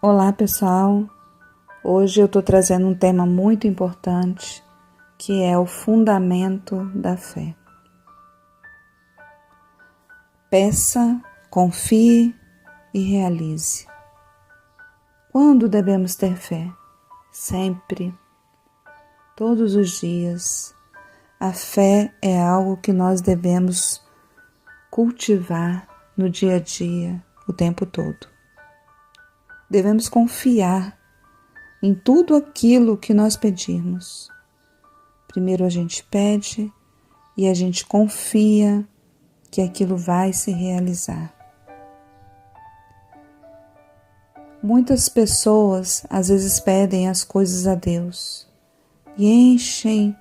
Olá pessoal, hoje eu estou trazendo um tema muito importante, que é o fundamento da fé. Peça, confie e realize. Quando devemos ter fé? Sempre, todos os dias. A fé é algo que nós devemos cultivar no dia a dia, o tempo todo. Devemos confiar em tudo aquilo que nós pedirmos. Primeiro a gente pede e a gente confia que aquilo vai se realizar. Muitas pessoas às vezes pedem as coisas a Deus e enchem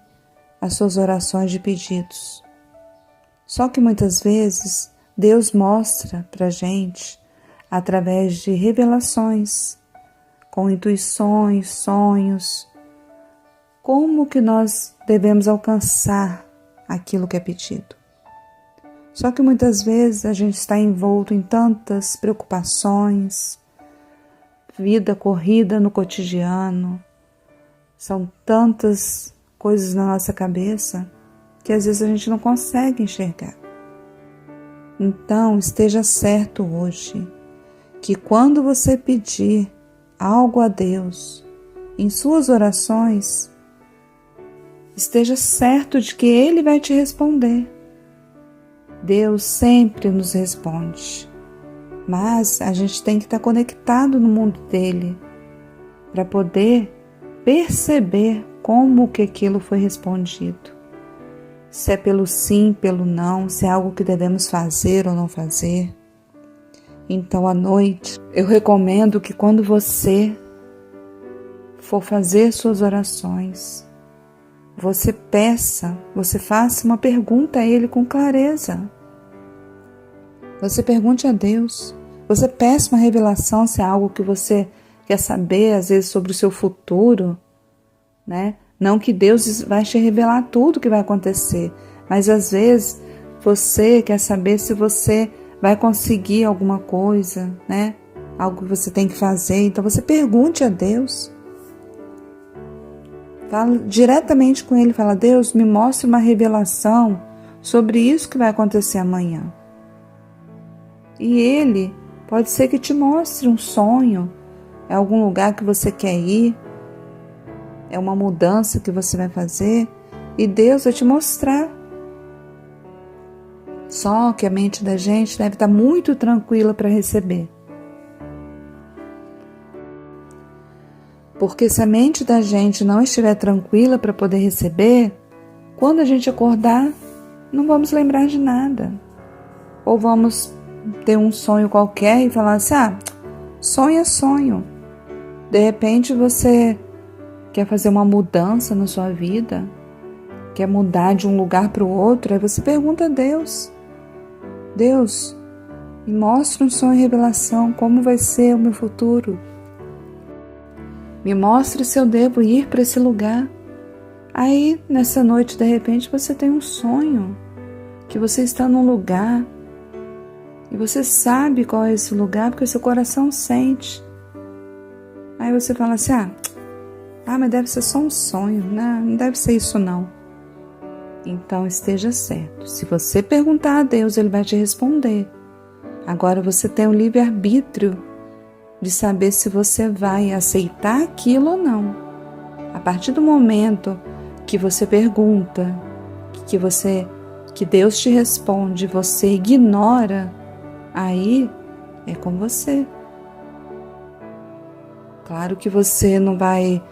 as suas orações de pedidos. Só que muitas vezes Deus mostra para a gente através de revelações, com intuições, sonhos, como que nós devemos alcançar aquilo que é pedido. Só que muitas vezes a gente está envolto em tantas preocupações, vida corrida no cotidiano, são tantas coisas na nossa cabeça que às vezes a gente não consegue enxergar. Então esteja certo hoje que quando você pedir algo a Deus em suas orações, esteja certo de que Ele vai te responder. Deus sempre nos responde, mas a gente tem que estar conectado no mundo dele para poder perceber como que aquilo foi respondido. Se é pelo sim, pelo não, se é algo que devemos fazer ou não fazer. Então, à noite, eu recomendo que quando você for fazer suas orações, você peça, você faça uma pergunta a Ele com clareza. Você pergunte a Deus, você peça uma revelação se é algo que você quer saber, às vezes, sobre o seu futuro, né? Não que Deus vai te revelar tudo que vai acontecer, mas às vezes você quer saber se você vai conseguir alguma coisa, né? Algo que você tem que fazer. Então você pergunte a Deus. Fala diretamente com Ele. Fala: Deus, me mostre uma revelação sobre isso que vai acontecer amanhã. E Ele pode ser que te mostre um sonho, é algum lugar que você quer ir, é uma mudança que você vai fazer e Deus vai te mostrar. Só que a mente da gente deve estar muito tranquila para receber. Porque se a mente da gente não estiver tranquila para poder receber, quando a gente acordar, não vamos lembrar de nada. Ou vamos ter um sonho qualquer e falar assim: sonho é sonho. De repente você quer fazer uma mudança na sua vida, quer mudar de um lugar para o outro, aí você pergunta a Deus: Deus, me mostra um sonho e revelação, como vai ser o meu futuro. Me mostre se eu devo ir para esse lugar. Aí, nessa noite, de repente, você tem um sonho, que você está num lugar, e você sabe qual é esse lugar, porque o seu coração sente. Aí você fala assim: mas deve ser só um sonho, não deve ser isso não. Então esteja certo, se você perguntar a Deus, Ele vai te responder. Agora você tem o livre-arbítrio de saber se você vai aceitar aquilo ou não. A partir do momento que você pergunta, que Deus te responde, você ignora, aí é com você. Claro que você não vai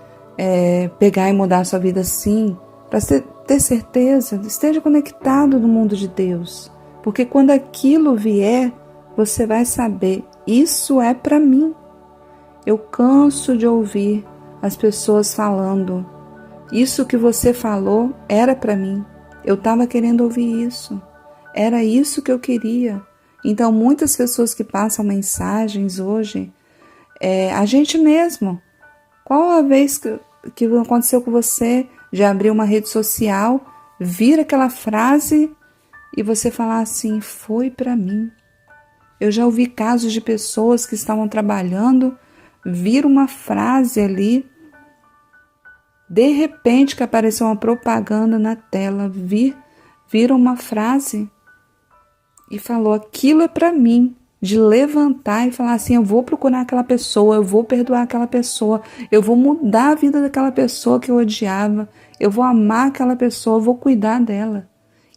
pegar e mudar a sua vida assim. Para ter certeza, esteja conectado no mundo de Deus. Porque quando aquilo vier, você vai saber: isso é para mim. Eu canso de ouvir as pessoas falando: isso que você falou era para mim. Eu estava querendo ouvir isso. Era isso que eu queria. Então, muitas pessoas que passam mensagens hoje, a gente mesmo. Qual a vez que aconteceu com você de abrir uma rede social, vir aquela frase e você falar assim: foi para mim. Eu já ouvi casos de pessoas que estavam trabalhando vira uma frase ali, de repente que apareceu uma propaganda na tela, vira uma frase e falou, aquilo é para mim, de levantar e falar assim, eu vou procurar aquela pessoa, eu vou perdoar aquela pessoa, eu vou mudar a vida daquela pessoa que eu odiava, eu vou amar aquela pessoa, eu vou cuidar dela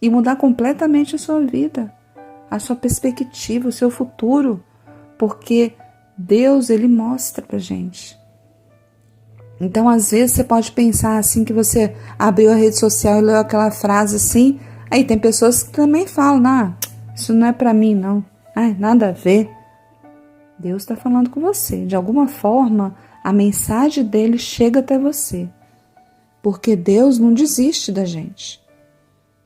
e mudar completamente a sua vida, a sua perspectiva, o seu futuro, porque Deus, Ele mostra pra gente. Então, às vezes, você pode pensar assim, que você abriu a rede social e leu aquela frase assim, aí tem pessoas que também falam, isso não é pra mim, não. Nada a ver. Deus está falando com você. De alguma forma, a mensagem dele chega até você. Porque Deus não desiste da gente.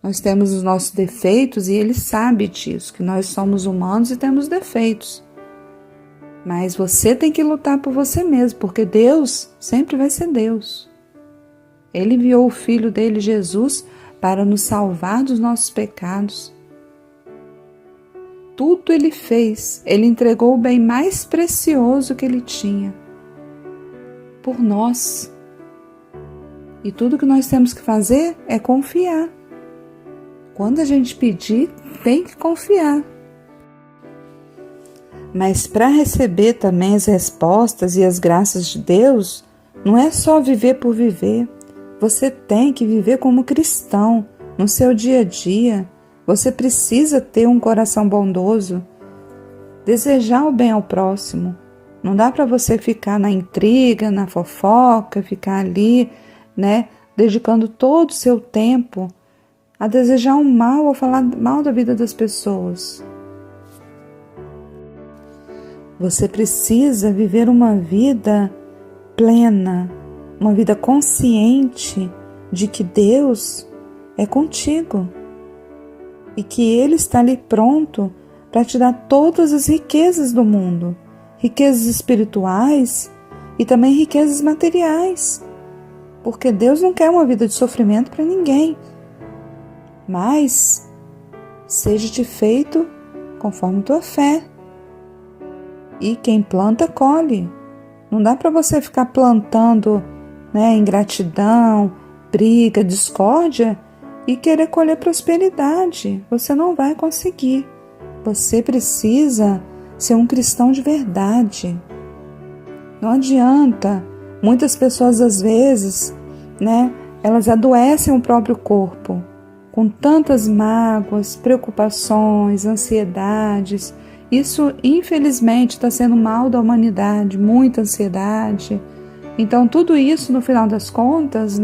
Nós temos os nossos defeitos e Ele sabe disso, que nós somos humanos e temos defeitos. Mas você tem que lutar por você mesmo, porque Deus sempre vai ser Deus. Ele enviou o Filho dele, Jesus, para nos salvar dos nossos pecados. Tudo Ele fez, Ele entregou o bem mais precioso que Ele tinha por nós. E tudo que nós temos que fazer é confiar. Quando a gente pedir, tem que confiar. Mas para receber também as respostas e as graças de Deus, não é só viver por viver. Você tem que viver como cristão, no seu dia a dia. Você precisa ter um coração bondoso, desejar o bem ao próximo. Não dá para você ficar na intriga, na fofoca, ficar ali, dedicando todo o seu tempo a desejar o mal ou falar mal da vida das pessoas. Você precisa viver uma vida plena, uma vida consciente de que Deus é contigo. E que Ele está ali pronto para te dar todas as riquezas do mundo, riquezas espirituais e também riquezas materiais, porque Deus não quer uma vida de sofrimento para ninguém, mas seja-te feito conforme tua fé, e quem planta colhe. Não dá para você ficar plantando ingratidão, briga, discórdia, e querer colher prosperidade. Você não vai conseguir. Você precisa ser um cristão de verdade. Não adianta. Muitas pessoas, às vezes, elas adoecem o próprio corpo com tantas mágoas, preocupações, ansiedades. Isso, infelizmente, está sendo mal da humanidade, muita ansiedade. Então, tudo isso, no final das contas,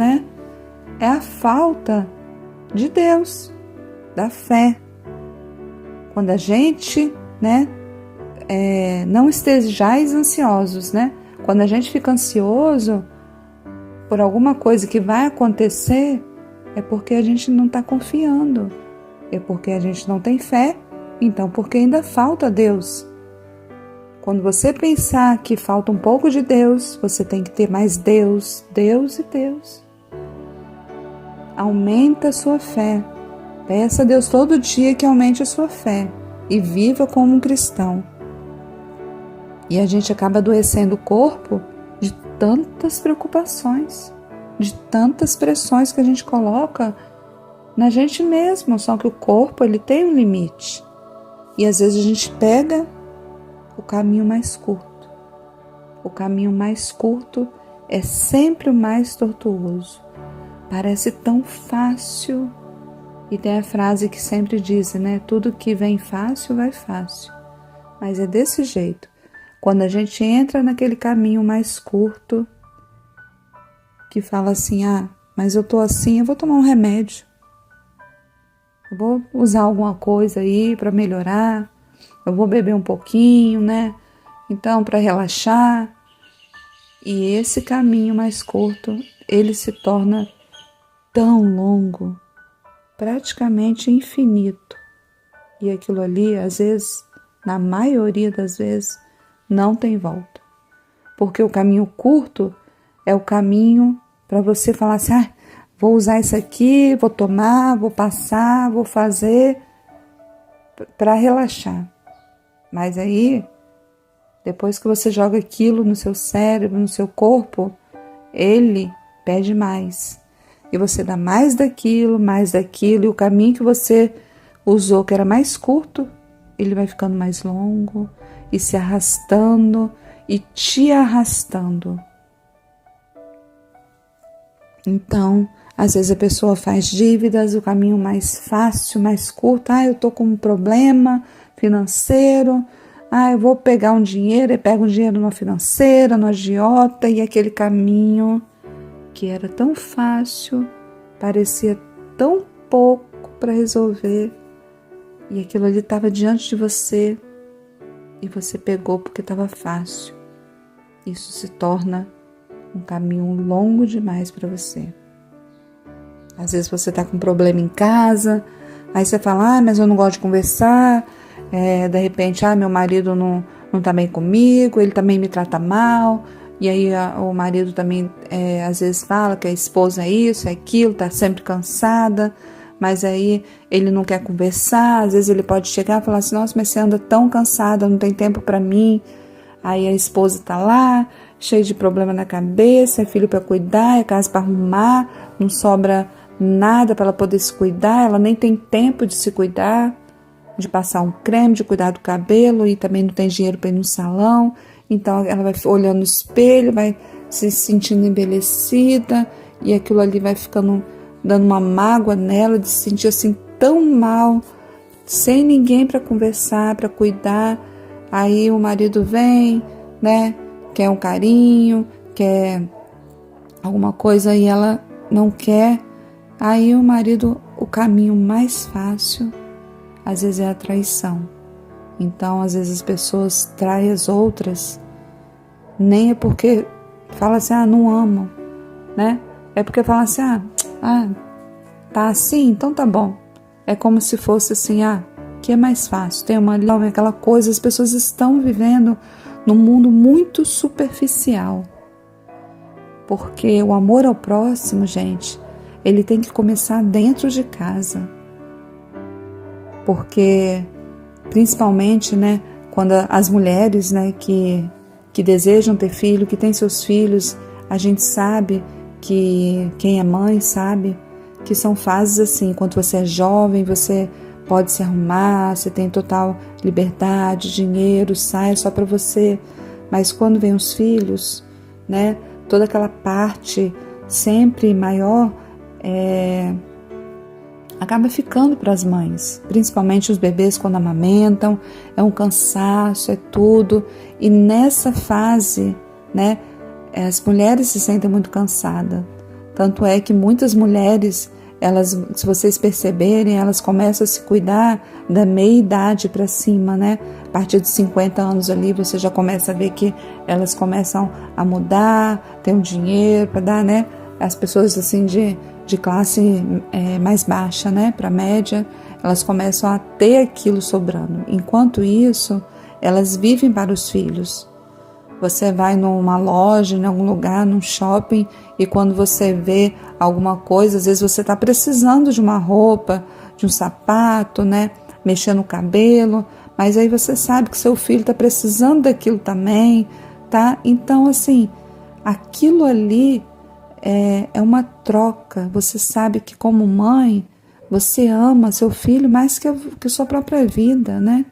é a falta de Deus, da fé. Quando a gente, não estejais ansiosos, Quando a gente fica ansioso por alguma coisa que vai acontecer, é porque a gente não está confiando, é porque a gente não tem fé, então porque ainda falta Deus. Quando você pensar que falta um pouco de Deus, você tem que ter mais Deus, Deus e Deus. Aumenta a sua fé. Peça a Deus todo dia que aumente a sua fé e viva como um cristão. E a gente acaba adoecendo o corpo de tantas preocupações, de tantas pressões que a gente coloca na gente mesmo. Só que o corpo, ele tem um limite. E às vezes a gente pega o caminho mais curto. O caminho mais curto é sempre o mais tortuoso. Parece tão fácil. E tem a frase que sempre dizem, tudo que vem fácil, vai fácil. Mas é desse jeito. Quando a gente entra naquele caminho mais curto, que fala assim, mas eu tô assim, eu vou tomar um remédio. Eu vou usar alguma coisa aí para melhorar. Eu vou beber um pouquinho, Então, para relaxar. E esse caminho mais curto, ele se torna tão longo, praticamente infinito. E aquilo ali, às vezes, na maioria das vezes, não tem volta. Porque o caminho curto é o caminho para você falar assim, vou usar isso aqui, vou tomar, vou passar, vou fazer para relaxar. Mas aí Depois que você joga aquilo no seu cérebro, no seu corpo, ele pede mais. E você dá mais daquilo, e o caminho que você usou, que era mais curto, ele vai ficando mais longo e se arrastando e te arrastando. Então, às vezes a pessoa faz dívidas, o caminho mais fácil, mais curto. Eu tô com um problema financeiro. Eu vou pegar um dinheiro, e pega um dinheiro numa financeira, no agiota, e aquele caminho que era tão fácil, parecia tão pouco para resolver, e aquilo ali estava diante de você, e você pegou porque estava fácil. Isso se torna um caminho longo demais para você. Às vezes você está com um problema em casa, aí você fala, mas eu não gosto de conversar, de repente, meu marido não está bem comigo, ele também me trata mal, e aí o marido também às vezes fala que a esposa é isso, é aquilo, está sempre cansada, mas aí ele não quer conversar. Às vezes ele pode chegar e falar assim, nossa, mas você anda tão cansada, não tem tempo para mim. Aí a esposa está lá, cheia de problema na cabeça, é filho para cuidar, é casa para arrumar, não sobra nada para ela poder se cuidar, ela nem tem tempo de se cuidar, de passar um creme, de cuidar do cabelo, e também não tem dinheiro para ir no salão. Então ela vai olhando no espelho, vai se sentindo envelhecida, e aquilo ali vai ficando, dando uma mágoa nela, de se sentir assim tão mal, sem ninguém para conversar, para cuidar. Aí o marido vem, né, quer um carinho, quer alguma coisa, e ela não quer. Aí o marido, o caminho mais fácil, às vezes é a traição. Então, às vezes as pessoas traem as outras, nem é porque fala assim, não amo, né? É porque fala assim, tá assim, então tá bom. É como se fosse assim, que é mais fácil, tem uma aquela coisa. As pessoas estão vivendo num mundo muito superficial, porque o amor ao próximo, gente, ele tem que começar dentro de casa, porque principalmente, né, quando as mulheres, né, que desejam ter filho, que têm seus filhos, a gente sabe que quem é mãe sabe que são fases assim. Enquanto você é jovem, você pode se arrumar, você tem total liberdade, dinheiro, sai só para você. Mas quando vem os filhos, né, toda aquela parte sempre maior acaba ficando para as mães, principalmente os bebês quando amamentam, é um cansaço, é tudo. E nessa fase, né, as mulheres se sentem muito cansadas. Tanto é que muitas mulheres, elas, se vocês perceberem, elas começam a se cuidar da meia-idade para cima, né? A partir de 50 anos ali, você já começa a ver que elas começam a mudar, tem um dinheiro para dar, né? As pessoas assim de classe mais baixa, né, para média, elas começam a ter aquilo sobrando. Enquanto isso, elas vivem para os filhos. Você vai numa loja, em algum lugar, num shopping, e quando você vê alguma coisa, às vezes você está precisando de uma roupa, de um sapato, né, mexer no cabelo, mas aí você sabe que seu filho está precisando daquilo também, tá? Então, assim, aquilo ali é uma troca. Você sabe que, como mãe, você ama seu filho mais que sua própria vida, né?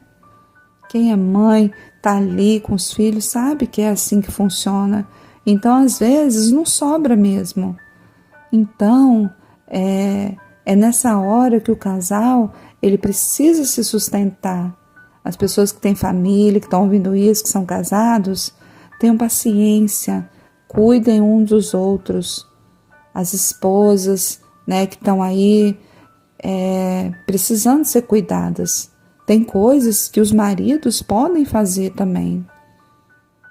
Quem é mãe, tá ali com os filhos, sabe que é assim que funciona. Então, às vezes, não sobra mesmo. Então, é nessa hora que o casal, ele precisa se sustentar. As pessoas que têm família, que estão ouvindo isso, que são casados, tenham paciência, cuidem uns dos outros. As esposas, né, que estão aí precisando ser cuidadas. Tem coisas que os maridos podem fazer também.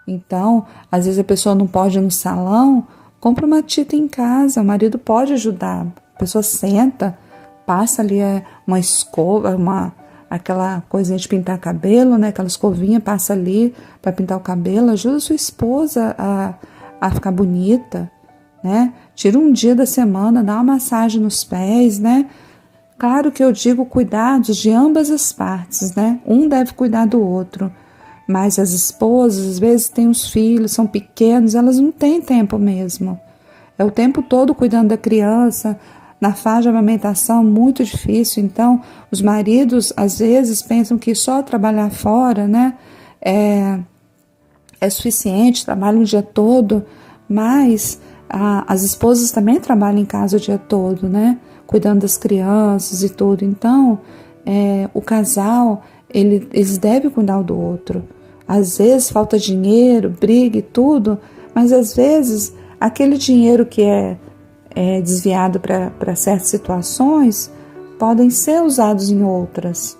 Então, às vezes a pessoa não pode ir no salão, compra uma tinta em casa, o marido pode ajudar. A pessoa senta, passa ali uma escova, aquela coisinha de pintar cabelo, né, aquela escovinha, passa ali para pintar o cabelo, ajuda a sua esposa a ficar bonita, né? Tira um dia da semana, dá uma massagem nos pés, né? Claro que eu digo cuidados de ambas as partes, né? Um deve cuidar do outro, Mas as esposas, às vezes, têm os filhos, são pequenos, elas não têm tempo mesmo. É o tempo todo cuidando da criança, na fase de amamentação, muito difícil. Então, os maridos, às vezes, pensam que só trabalhar fora, né, é suficiente, trabalham o dia todo, mas as esposas também trabalham em casa o dia todo, né, cuidando das crianças e tudo. Então, o casal, eles devem cuidar um do outro. Às vezes falta dinheiro, briga e tudo, mas às vezes aquele dinheiro que é desviado para certas situações podem ser usados em outras.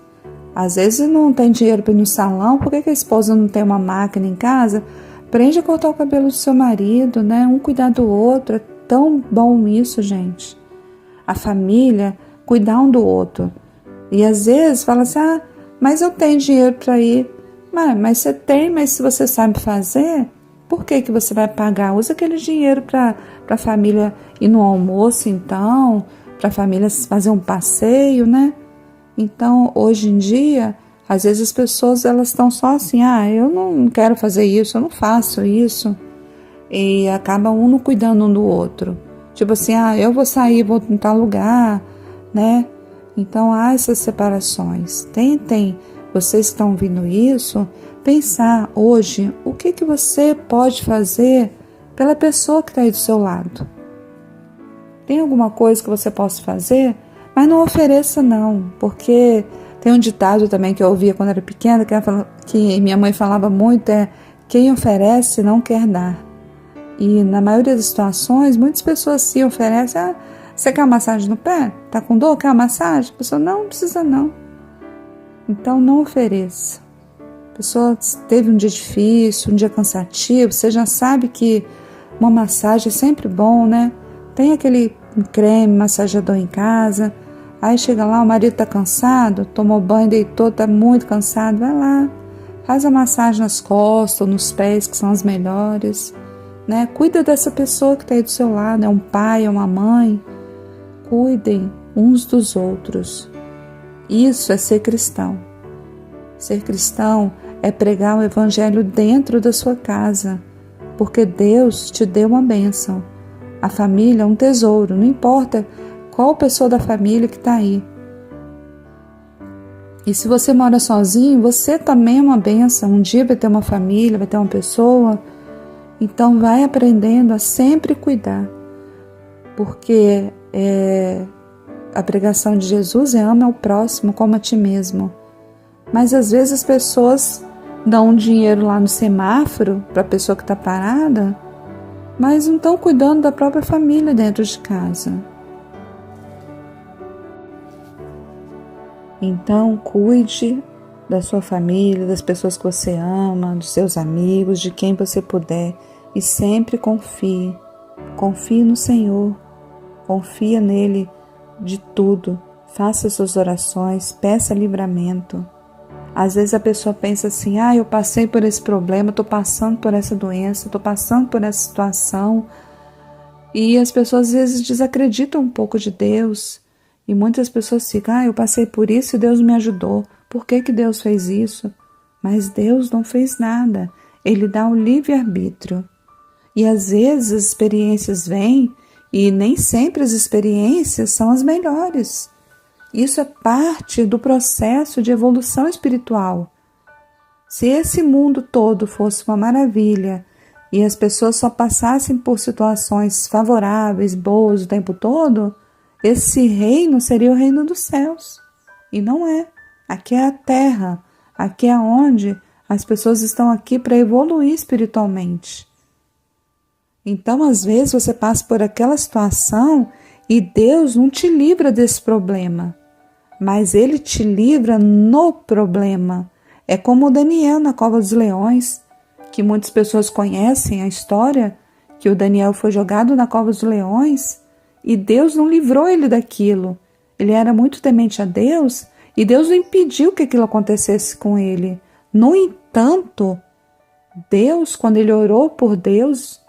Às vezes não tem dinheiro para ir no salão, por que a esposa não tem uma máquina em casa? Aprende a cortar o cabelo do seu marido, né? Um cuidar do outro, é tão bom isso, gente. A família, cuidar um do outro. E às vezes fala assim, mas eu tenho dinheiro para ir. Mas você tem, mas se você sabe fazer, por que você vai pagar? Usa aquele dinheiro para a família ir no almoço, então, para a família fazer um passeio, né? Então, hoje em dia, às vezes as pessoas elas estão só assim, eu não quero fazer isso, eu não faço isso. E acaba um não cuidando um do outro. Tipo assim, eu vou sair, vou em tal lugar, né? Então, há essas separações. Tentem, vocês que estão ouvindo isso, pensar hoje o que você pode fazer pela pessoa que está aí do seu lado. Tem alguma coisa que você possa fazer? Mas não ofereça não, porque tem um ditado também que eu ouvia quando era pequena, que minha mãe falava muito, quem oferece não quer dar. E na maioria das situações, muitas pessoas se oferecem, você quer uma massagem no pé? Tá com dor? Quer uma massagem? A pessoa, não precisa não. Então não ofereça. A pessoa teve um dia difícil, um dia cansativo, você já sabe que uma massagem é sempre bom, né? Tem aquele creme massageador em casa, aí chega lá, o marido tá cansado, tomou banho, deitou, tá muito cansado, vai lá, faz a massagem nas costas ou nos pés, que são as melhores, né? Cuida dessa pessoa que tá aí do seu lado, é um pai, é uma mãe, cuidem uns dos outros. Isso é ser cristão. Ser cristão é pregar o evangelho dentro da sua casa, porque Deus te deu uma bênção. A família é um tesouro, não importa qual pessoa da família que está aí. E se você mora sozinho, você também é uma bênção. Um dia vai ter uma família, vai ter uma pessoa. Então vai aprendendo a sempre cuidar. Porque a pregação de Jesus é ama ao próximo como a ti mesmo. Mas às vezes as pessoas dão um dinheiro lá no semáforo para a pessoa que está parada, mas não estão cuidando da própria família dentro de casa. Então, cuide da sua família, das pessoas que você ama, dos seus amigos, de quem você puder. E sempre confie. Confie no Senhor. Confia nele de tudo. Faça suas orações, peça livramento. Às vezes a pessoa pensa assim, eu passei por esse problema, estou passando por essa doença, estou passando por essa situação. E as pessoas às vezes desacreditam um pouco de Deus. E muitas pessoas ficam, eu passei por isso e Deus me ajudou. Por que Deus fez isso? Mas Deus não fez nada. Ele dá o livre-arbítrio. E às vezes as experiências vêm e nem sempre as experiências são as melhores. Isso é parte do processo de evolução espiritual. Se esse mundo todo fosse uma maravilha e as pessoas só passassem por situações favoráveis, boas o tempo todo, esse reino seria o reino dos céus. E não é. Aqui é a terra. Aqui é onde as pessoas estão aqui para evoluir espiritualmente. Então, às vezes, você passa por aquela situação e Deus não te livra desse problema. Mas Ele te livra no problema. É como o Daniel na cova dos leões, que muitas pessoas conhecem a história, que o Daniel foi jogado na cova dos leões e Deus não livrou ele daquilo. Ele era muito temente a Deus e Deus não impediu que aquilo acontecesse com ele. No entanto, Deus, quando ele orou por Deus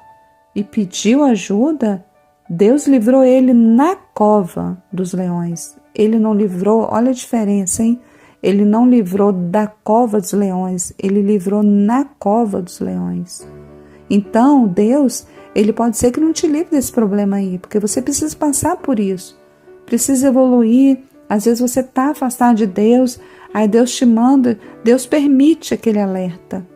e pediu ajuda, Deus livrou ele na cova dos leões. Ele não livrou, olha a diferença, hein? Ele não livrou da cova dos leões, ele livrou na cova dos leões. Então, Deus, ele pode ser que não te livre desse problema aí, porque você precisa passar por isso, precisa evoluir. Às vezes você está afastado de Deus, aí Deus te manda, Deus permite aquele alerta.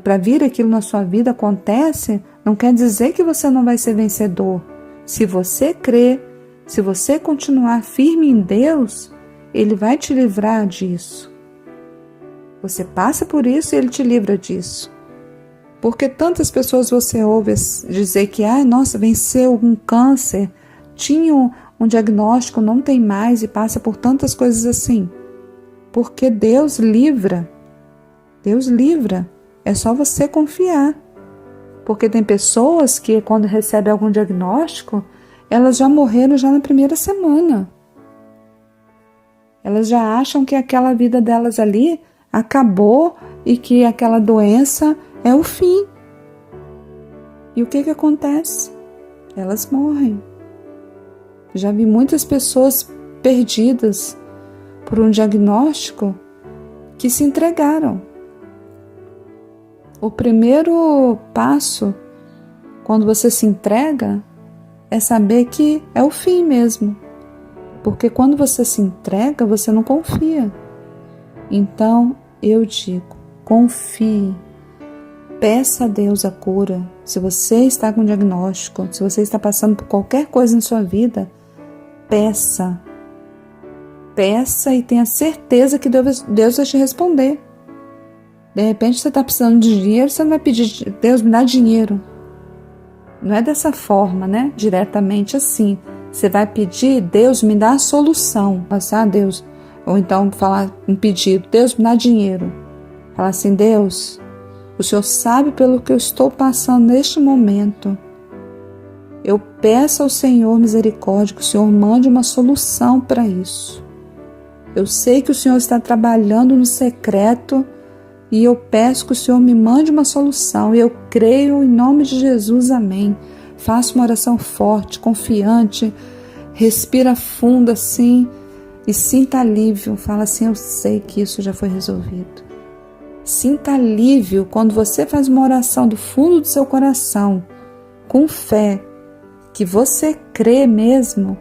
Para vir aquilo na sua vida acontece, não quer dizer que você não vai ser vencedor. Se você crer, se você continuar firme em Deus, Ele vai te livrar disso. Você passa por isso e Ele te livra disso. Porque tantas pessoas você ouve dizer que, nossa, venceu um câncer, tinha um diagnóstico, não tem mais e passa por tantas coisas assim. Porque Deus livra. Deus livra. É só você confiar. Porque tem pessoas que quando recebem algum diagnóstico, elas já morreram já na primeira semana. Elas já acham que aquela vida delas ali acabou e que aquela doença é o fim. E o que acontece? Elas morrem. Já vi muitas pessoas perdidas por um diagnóstico que se entregaram. O primeiro passo, quando você se entrega, é saber que é o fim mesmo. Porque quando você se entrega, você não confia. Então, eu digo, confie. Peça a Deus a cura. Se você está com diagnóstico, se você está passando por qualquer coisa em sua vida, peça. Peça e tenha certeza que Deus vai te responder. De repente você está precisando de dinheiro, você não vai pedir, Deus me dá dinheiro. Não é dessa forma, né? Diretamente assim. Você vai pedir, Deus me dá a solução. Passar a Deus. Ou então falar um pedido, Deus me dá dinheiro. Falar assim, Deus, o Senhor sabe pelo que eu estou passando neste momento. Eu peço ao Senhor misericórdia que o Senhor mande uma solução para isso. Eu sei que o Senhor está trabalhando no secreto e eu peço que o Senhor me mande uma solução. E eu creio em nome de Jesus, amém. Faça uma oração forte, confiante, respira fundo assim e sinta alívio. Fala assim, eu sei que isso já foi resolvido. Sinta alívio quando você faz uma oração do fundo do seu coração, com fé, que você crê mesmo.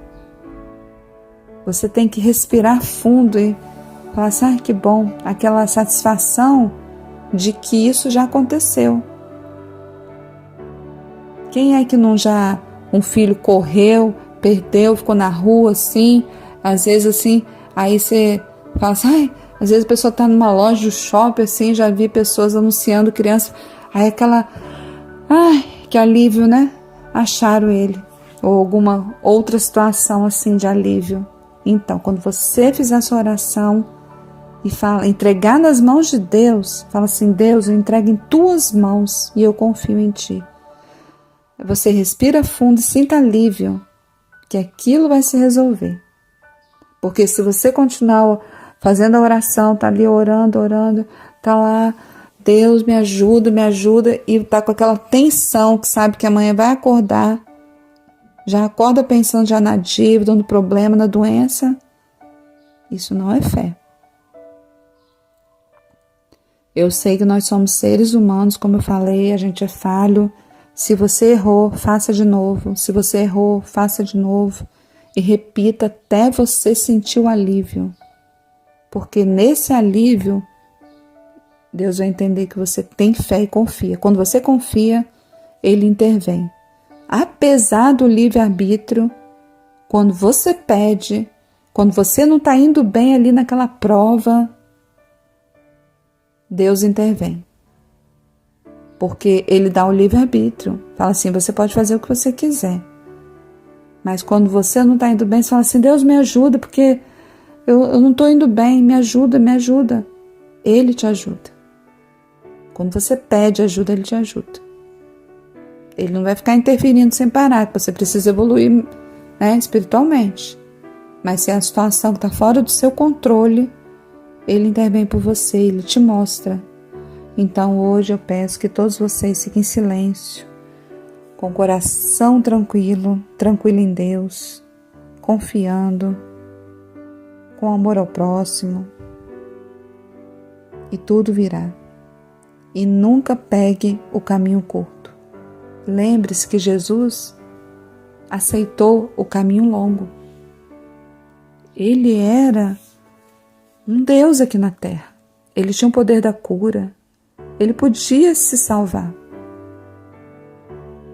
Você tem que respirar fundo e falar assim, que bom, aquela satisfação de que isso já aconteceu. Quem é que não já, um filho correu, perdeu, ficou na rua assim, às vezes assim, aí você fala assim, às vezes a pessoa está numa loja do shopping assim, já vi pessoas anunciando criança, aí aquela, que alívio, né? Acharam ele, ou alguma outra situação assim de alívio. Então, quando você fizer a sua oração e entregar nas mãos de Deus, fala assim, Deus, eu entrego em tuas mãos e eu confio em ti. Você respira fundo e sinta alívio, que aquilo vai se resolver. Porque se você continuar fazendo a oração, tá ali orando, tá lá, Deus me ajuda, e tá com aquela tensão que sabe que amanhã vai acordar, já acorda pensando já na dívida, no problema, na doença, isso não é fé. Eu sei que nós somos seres humanos, como eu falei, a gente é falho. Se você errou, faça de novo. Se você errou, faça de novo. E repita até você sentir o alívio. Porque nesse alívio, Deus vai entender que você tem fé e confia. Quando você confia, Ele intervém. Apesar do livre-arbítrio, quando você pede, quando você não está indo bem ali naquela prova, Deus intervém. Porque Ele dá o livre-arbítrio. Fala assim, você pode fazer o que você quiser. Mas quando você não está indo bem, você fala assim, Deus me ajuda, porque eu não estou indo bem, me ajuda. Ele te ajuda. Quando você pede ajuda, Ele te ajuda. Ele não vai ficar interferindo sem parar, você precisa evoluir, né, espiritualmente. Mas se é a situação que está fora do seu controle, Ele intervém por você, Ele te mostra. Então hoje eu peço que todos vocês fiquem em silêncio, com o coração tranquilo em Deus, confiando, com amor ao próximo, e tudo virá. E nunca pegue o caminho curto. Lembre-se que Jesus aceitou o caminho longo. Ele era um Deus aqui na terra. Ele tinha o poder da cura. Ele podia se salvar.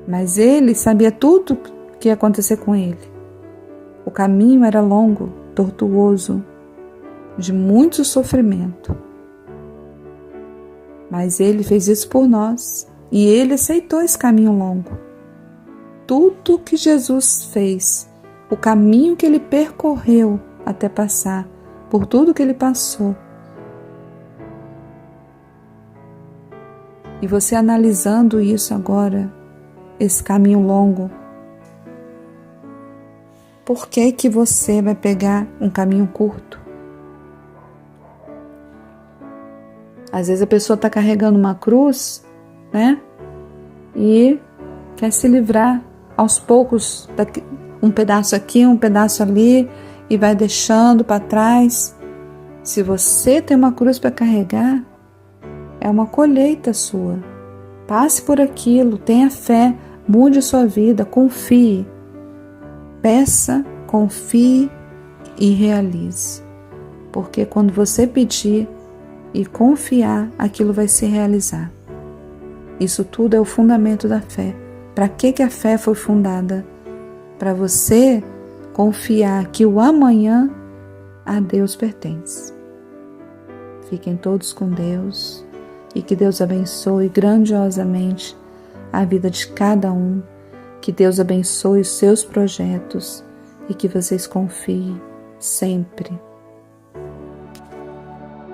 Mas ele sabia tudo o que ia acontecer com ele. O caminho era longo, tortuoso, de muito sofrimento. Mas ele fez isso por nós e ele aceitou esse caminho longo. Tudo que Jesus fez, o caminho que ele percorreu até passar, por tudo que ele passou. E você analisando isso agora, esse caminho longo, por que você vai pegar um caminho curto? Às vezes a pessoa está carregando uma cruz, né? E quer se livrar aos poucos, um pedaço aqui, um pedaço ali, e vai deixando para trás. Se você tem uma cruz para carregar, é uma colheita sua. Passe por aquilo, tenha fé, mude sua vida, confie. Peça, confie e realize. Porque quando você pedir e confiar, aquilo vai se realizar. Isso tudo é o fundamento da fé. Para que a fé foi fundada? Para você confiar que o amanhã a Deus pertence. Fiquem todos com Deus e que Deus abençoe grandiosamente a vida de cada um, que Deus abençoe os seus projetos e que vocês confiem sempre